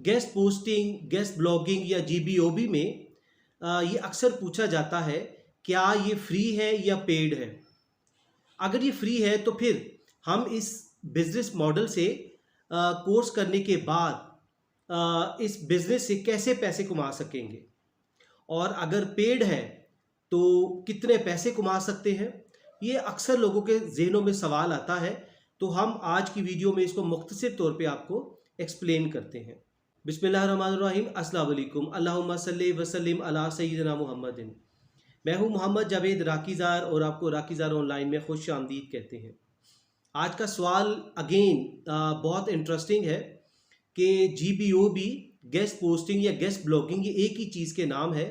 Guest posting, guest blogging या जीबीओबी में ये अक्सर पूछा जाता है, क्या ये फ्री है या पेड है। अगर ये फ्री है तो फिर हम इस बिजनेस मॉडल से कोर्स करने के बाद इस बिजनेस से कैसे पैसे कमा सकेंगे, और अगर पेड है तो कितने पैसे कमा सकते हैं। ये अक्सर लोगों के जहनों में सवाल आता है, तो हम आज की वीडियो में इसको मुख्तसर तौर पे आपको एक्सप्लेन करते हैं। बिस्मिल्लाहिर्रहमानिर्रहीम, अस्सलाम वालेकुम, अल्लाहुम्मा सल्ली व सल्लिम अला सय्यिदिना मुहम्मदिन। मैं हूं मोहम्मद जावेद राकीज़ार और आपको राकीज़ार ऑनलाइन में खुश आमदीद कहते हैं। आज का सवाल अगेन बहुत इंटरेस्टिंग है कि जीबीओबी, गेस्ट पोस्टिंग या गेस्ट ब्लॉगिंग, ये एक ही चीज़ के नाम है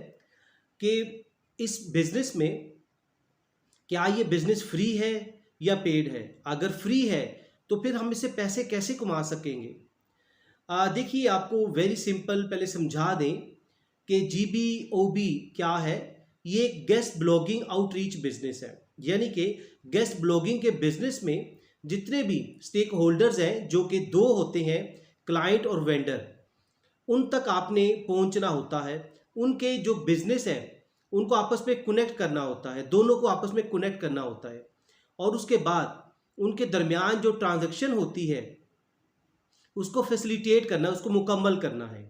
कि इस बिज़नेस में क्या ये बिज़नेस फ्री है या पेड है। अगर फ्री है तो फिर हम इससे पैसे कैसे कमा सकेंगे। देखिए, आपको वेरी सिंपल पहले समझा दें कि जीबीओबी क्या है। ये गेस्ट ब्लॉगिंग आउटरीच बिजनेस है, यानी कि गेस्ट ब्लॉगिंग के बिजनेस में जितने भी स्टेक होल्डर्स हैं, जो कि दो होते हैं, क्लाइंट और वेंडर, उन तक आपने पहुंचना होता है। उनके जो बिजनेस है उनको आपस में कनेक्ट करना होता है, दोनों को आपस में कनेक्ट करना होता है, और उसके बाद उनके दरमियान जो ट्रांजैक्शन होती है उसको फैसिलिटेट करना, उसको मुकम्मल करना है।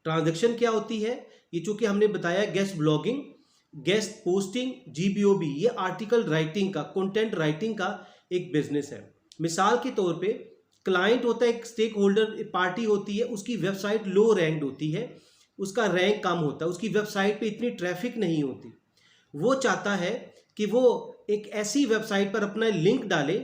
ट्रांजैक्शन क्या होती है, ये चूंकि हमने बताया गेस्ट ब्लॉगिंग, गेस्ट पोस्टिंग, जीबीओबी, ये आर्टिकल राइटिंग का, कंटेंट राइटिंग का एक बिजनेस है। मिसाल के तौर पे क्लाइंट होता है, एक स्टेक होल्डर पार्टी होती है, उसकी वेबसाइट लो रैंक्ड होती है, उसका रैंक कम होता है, उसकी वेबसाइट पे इतनी ट्रैफिक नहीं होती। वो चाहता है कि वो एक ऐसी वेबसाइट पर अपना लिंक डाले,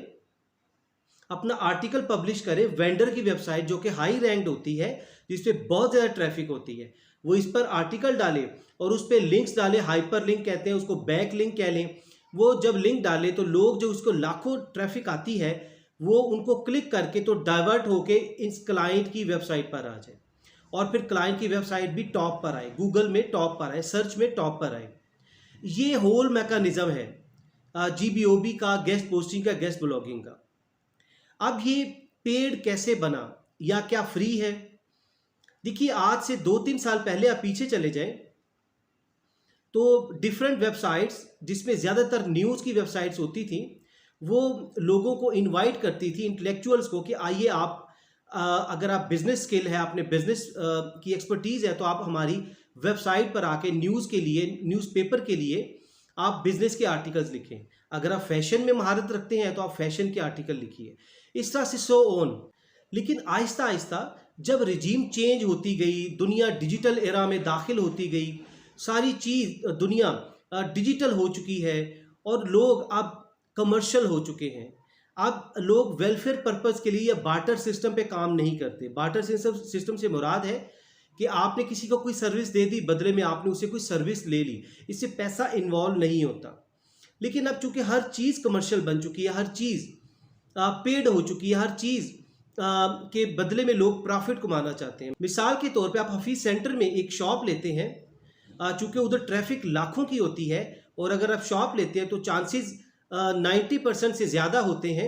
अपना आर्टिकल पब्लिश करे, वेंडर की वेबसाइट जो कि हाई रैंक्ड होती है, जिसपे बहुत ज़्यादा ट्रैफिक होती है, वो इस पर आर्टिकल डाले और उस पर लिंक्स डाले, हाइपर लिंक कहते हैं उसको, बैक लिंक कह लें। वो जब लिंक डाले तो लोग जो उसको लाखों ट्रैफिक आती है वो उनको क्लिक करके तो डाइवर्ट होके इस क्लाइंट की वेबसाइट पर आ जाए, और फिर क्लाइंट की वेबसाइट भी टॉप पर आए, गूगल में टॉप पर आए, सर्च में टॉप पर आए। ये होल मैकेनिज्म है जीबीओबी का, गेस्ट पोस्टिंग का, गेस्ट ब्लॉगिंग का। अब ये पेड कैसे बना या क्या फ्री है। देखिए, आज से 2-3 साल पहले आप पीछे चले जाएं तो डिफरेंट वेबसाइट्स, जिसमें ज़्यादातर न्यूज़ की वेबसाइट्स होती थी, वो लोगों को इनवाइट करती थी, इंटेलेक्चुअल्स को, कि आइए आप अगर आप बिजनेस स्किल है, आपने बिजनेस की एक्सपर्टीज़ है, तो आप हमारी वेबसाइट पर आके न्यूज़ के लिए, न्यूज़पेपर के लिए आप बिजनेस के आर्टिकल्स लिखें। अगर आप फैशन में महारत रखते हैं तो आप फैशन के आर्टिकल लिखिए, इस तरह से सो ऑन। लेकिन आहिस्ता आहिस्ता जब रिजीम चेंज होती गई, दुनिया डिजिटल एरा में दाखिल होती गई, सारी चीज़ दुनिया डिजिटल हो चुकी है और लोग अब कमर्शियल हो चुके हैं। अब लोग वेलफेयर पर्पस के लिए या बार्टर सिस्टम पे काम नहीं करते। बार्टर सिस्टम से मुराद है कि आपने किसी को कोई सर्विस दे दी, बदले में आपने उससे कोई सर्विस ले ली, इससे पैसा इन्वॉल्व नहीं होता। लेकिन अब चूंकि हर चीज़ कमर्शियल बन चुकी है, हर चीज़ पेड हो चुकी है, हर चीज़ के बदले में लोग प्रॉफिट कमाना चाहते हैं। मिसाल के तौर पे आप हफीज सेंटर में एक शॉप लेते हैं, चूँकि उधर ट्रैफिक लाखों की होती है, और अगर आप शॉप लेते हैं तो चांसेस 90% से ज़्यादा होते हैं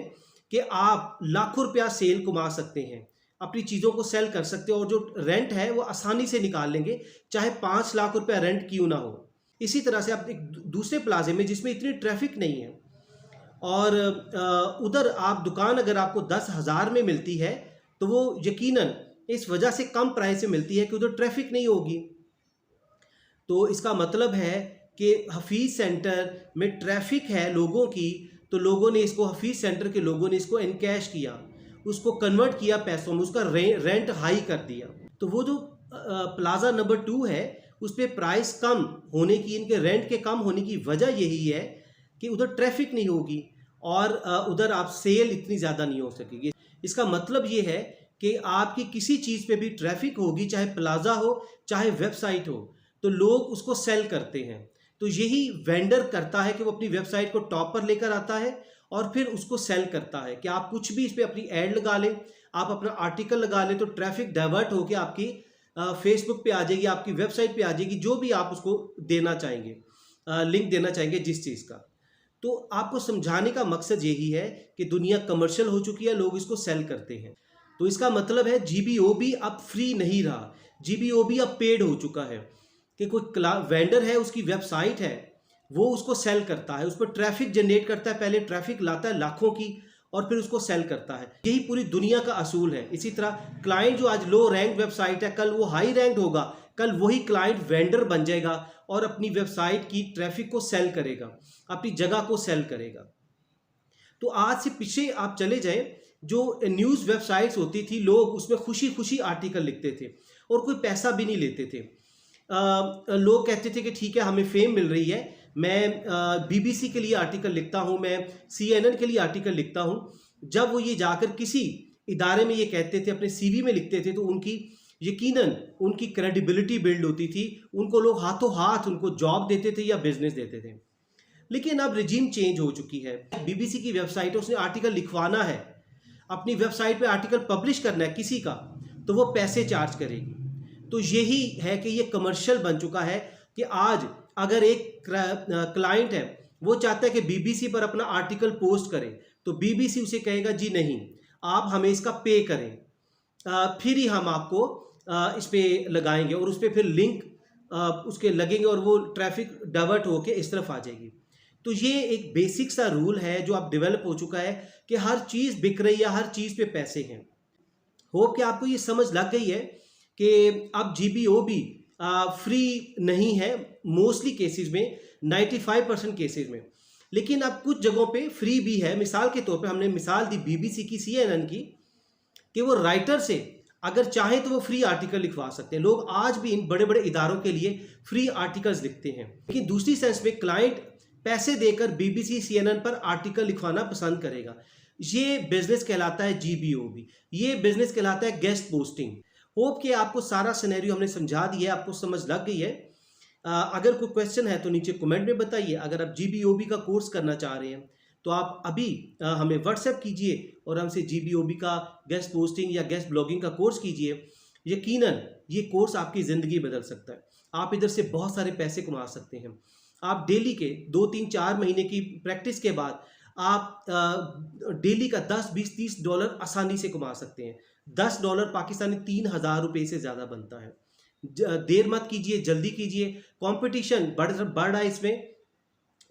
कि आप लाखों रुपया सेल कमा सकते हैं, अपनी चीज़ों को सेल कर सकते हो, और जो रेंट है वो आसानी से निकाल लेंगे, चाहे 5 लाख रुपया रेंट क्यों ना हो। इसी तरह से आप एक दूसरे प्लाजे में जिसमें इतनी ट्रैफिक नहीं है, और उधर आप दुकान अगर आपको 10,000 में मिलती है तो वो यकीनन इस वजह से कम प्राइस में मिलती है कि उधर ट्रैफिक नहीं होगी। तो इसका मतलब है कि हफीज सेंटर में ट्रैफिक है लोगों की, तो लोगों ने इसको, हफीज सेंटर के लोगों ने इसको इनकैश किया, उसको कन्वर्ट किया पैसों में, उसका रेंट हाई कर दिया। तो वो जो प्लाजा नंबर 2 है उस पर प्राइस कम होने की, इनके रेंट के कम होने की वजह यही है कि उधर ट्रैफिक नहीं होगी और उधर आप सेल इतनी ज़्यादा नहीं हो सकेगी। इसका मतलब ये है कि आपकी किसी चीज़ पे भी ट्रैफिक होगी, चाहे प्लाजा हो चाहे वेबसाइट हो, तो लोग उसको सेल करते हैं। तो यही वेंडर करता है कि वो अपनी वेबसाइट को टॉप पर लेकर आता है और फिर उसको सेल करता है कि आप कुछ भी इस पर अपनी ऐड लगा लें, आप अपना आर्टिकल लगा लें, तो ट्रैफिक डाइवर्ट होकर आपकी फेसबुक पे आ जाएगी, आपकी वेबसाइट पे आ जाएगी, जो भी आप उसको देना चाहेंगे, लिंक देना चाहेंगे जिस चीज़ का। तो आपको समझाने का मकसद यही है कि दुनिया कमर्शियल हो चुकी है, लोग इसको सेल करते हैं। तो इसका मतलब है GBOB अब फ्री नहीं रहा, GBOB अब पेड हो चुका है। कि कोई वेंडर है, उसकी वेबसाइट है, वो उसको सेल करता है, उस पर ट्रैफिक जनरेट करता है, पहले ट्रैफिक लाता है लाखों की और फिर उसको सेल करता है। यही पूरी दुनिया का असूल है। इसी तरह क्लाइंट जो आज लो रैंक वेबसाइट है, कल वो हाई रैंक होगा, कल वही क्लाइंट वेंडर बन जाएगा और अपनी वेबसाइट की ट्रैफिक को सेल करेगा, अपनी जगह को सेल करेगा। तो आज से पीछे आप चले जाएं, जो न्यूज़ वेबसाइट्स होती थी, लोग उसमें खुशी खुशी आर्टिकल लिखते थे और कोई पैसा भी नहीं लेते थे। लोग कहते थे कि ठीक है, हमें फेम मिल रही है, मैं BBC के लिए आर्टिकल लिखता हूँ, मैं CNN के लिए आर्टिकल लिखता हूँ। जब वो ये जाकर किसी इदारे में ये कहते थे, अपने CV में लिखते थे, तो उनकी यकीनन उनकी क्रेडिबिलिटी बिल्ड होती थी, उनको लोग हाथों हाथ उनको जॉब देते थे या बिजनेस देते थे। लेकिन अब रिजीम चेंज हो चुकी है। BBC की वेबसाइट है, उसने आर्टिकल लिखवाना है, अपनी वेबसाइट पे आर्टिकल पब्लिश करना है किसी का, तो वो पैसे चार्ज करेगी। तो यही है कि ये कमर्शियल बन चुका है कि आज अगर एक क्लाइंट है, वो चाहता है कि BBC पर अपना आर्टिकल पोस्ट करे, तो BBC उसे कहेगा जी नहीं, आप हमें इसका पे करें, फिर ही हम आपको इस पे लगाएंगे, और उस पर फिर लिंक उसके लगेंगे और वो ट्रैफिक डाइवर्ट होके इस तरफ आ जाएगी। तो ये एक बेसिक सा रूल है जो अब डेवलप हो चुका है कि हर चीज़ बिक रही है, हर चीज़ पे पैसे हैं। होप कि आपको ये समझ लग गई है कि अब GBOB फ्री नहीं है मोस्टली केसेस में, 95% केसेस में। लेकिन अब कुछ जगहों पे फ्री भी है। मिसाल के तौर पे हमने मिसाल दी BBC की, CNN की, कि वो राइटर से अगर चाहे तो वो फ्री आर्टिकल लिखवा सकते हैं। लोग आज भी इन बड़े बड़े इदारों के लिए फ्री आर्टिकल्स लिखते हैं। लेकिन दूसरी सेंस में क्लाइंट पैसे देकर BBC CNN पर आर्टिकल लिखवाना पसंद करेगा। ये बिजनेस कहलाता है GBOB, ये बिजनेस कहलाता है गेस्ट पोस्टिंग। होप कि आपको सारा सिनेरियो हमने समझा दिया है, आपको समझ लग गई है। अगर कोई क्वेश्चन है तो नीचे कमेंट में बताइए। अगर आप GBOB का कोर्स करना चाह रहे हैं तो आप अभी हमें व्हाट्सएप कीजिए और हमसे GBOB का गेस्ट पोस्टिंग या गेस्ट ब्लॉगिंग का कोर्स कीजिए। यकीनन ये कोर्स आपकी ज़िंदगी बदल सकता है। आप इधर से बहुत सारे पैसे कमा सकते हैं। आप डेली के 2, 3, 4 महीने की प्रैक्टिस के बाद आप डेली का 10, 20, $30 आसानी से कमा सकते हैं। $10 पाकिस्तानी 3,000 रुपये से ज़्यादा बनता है। देर मत कीजिए, जल्दी कीजिए। कंपटीशन बढ़ रहा है इसमें।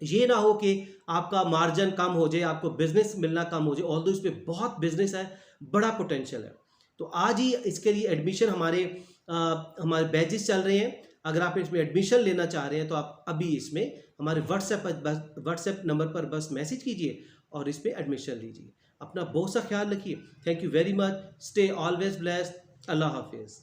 ये ना हो कि आपका मार्जिन कम हो जाए, आपको बिजनेस मिलना कम हो जाए। ऑल्दो इस पर बहुत बिजनेस है, बड़ा पोटेंशियल है। तो आज ही इसके लिए एडमिशन हमारे बैचेस चल रहे हैं। अगर आप इसमें एडमिशन लेना चाह रहे हैं तो आप अभी इसमें हमारे व्हाट्सएप नंबर पर बस मैसेज कीजिए और इस पर एडमिशन लीजिए। अपना बहुत सा ख्याल रखिए। Thank you very much. Stay always blessed. अल्लाह हाफिज़।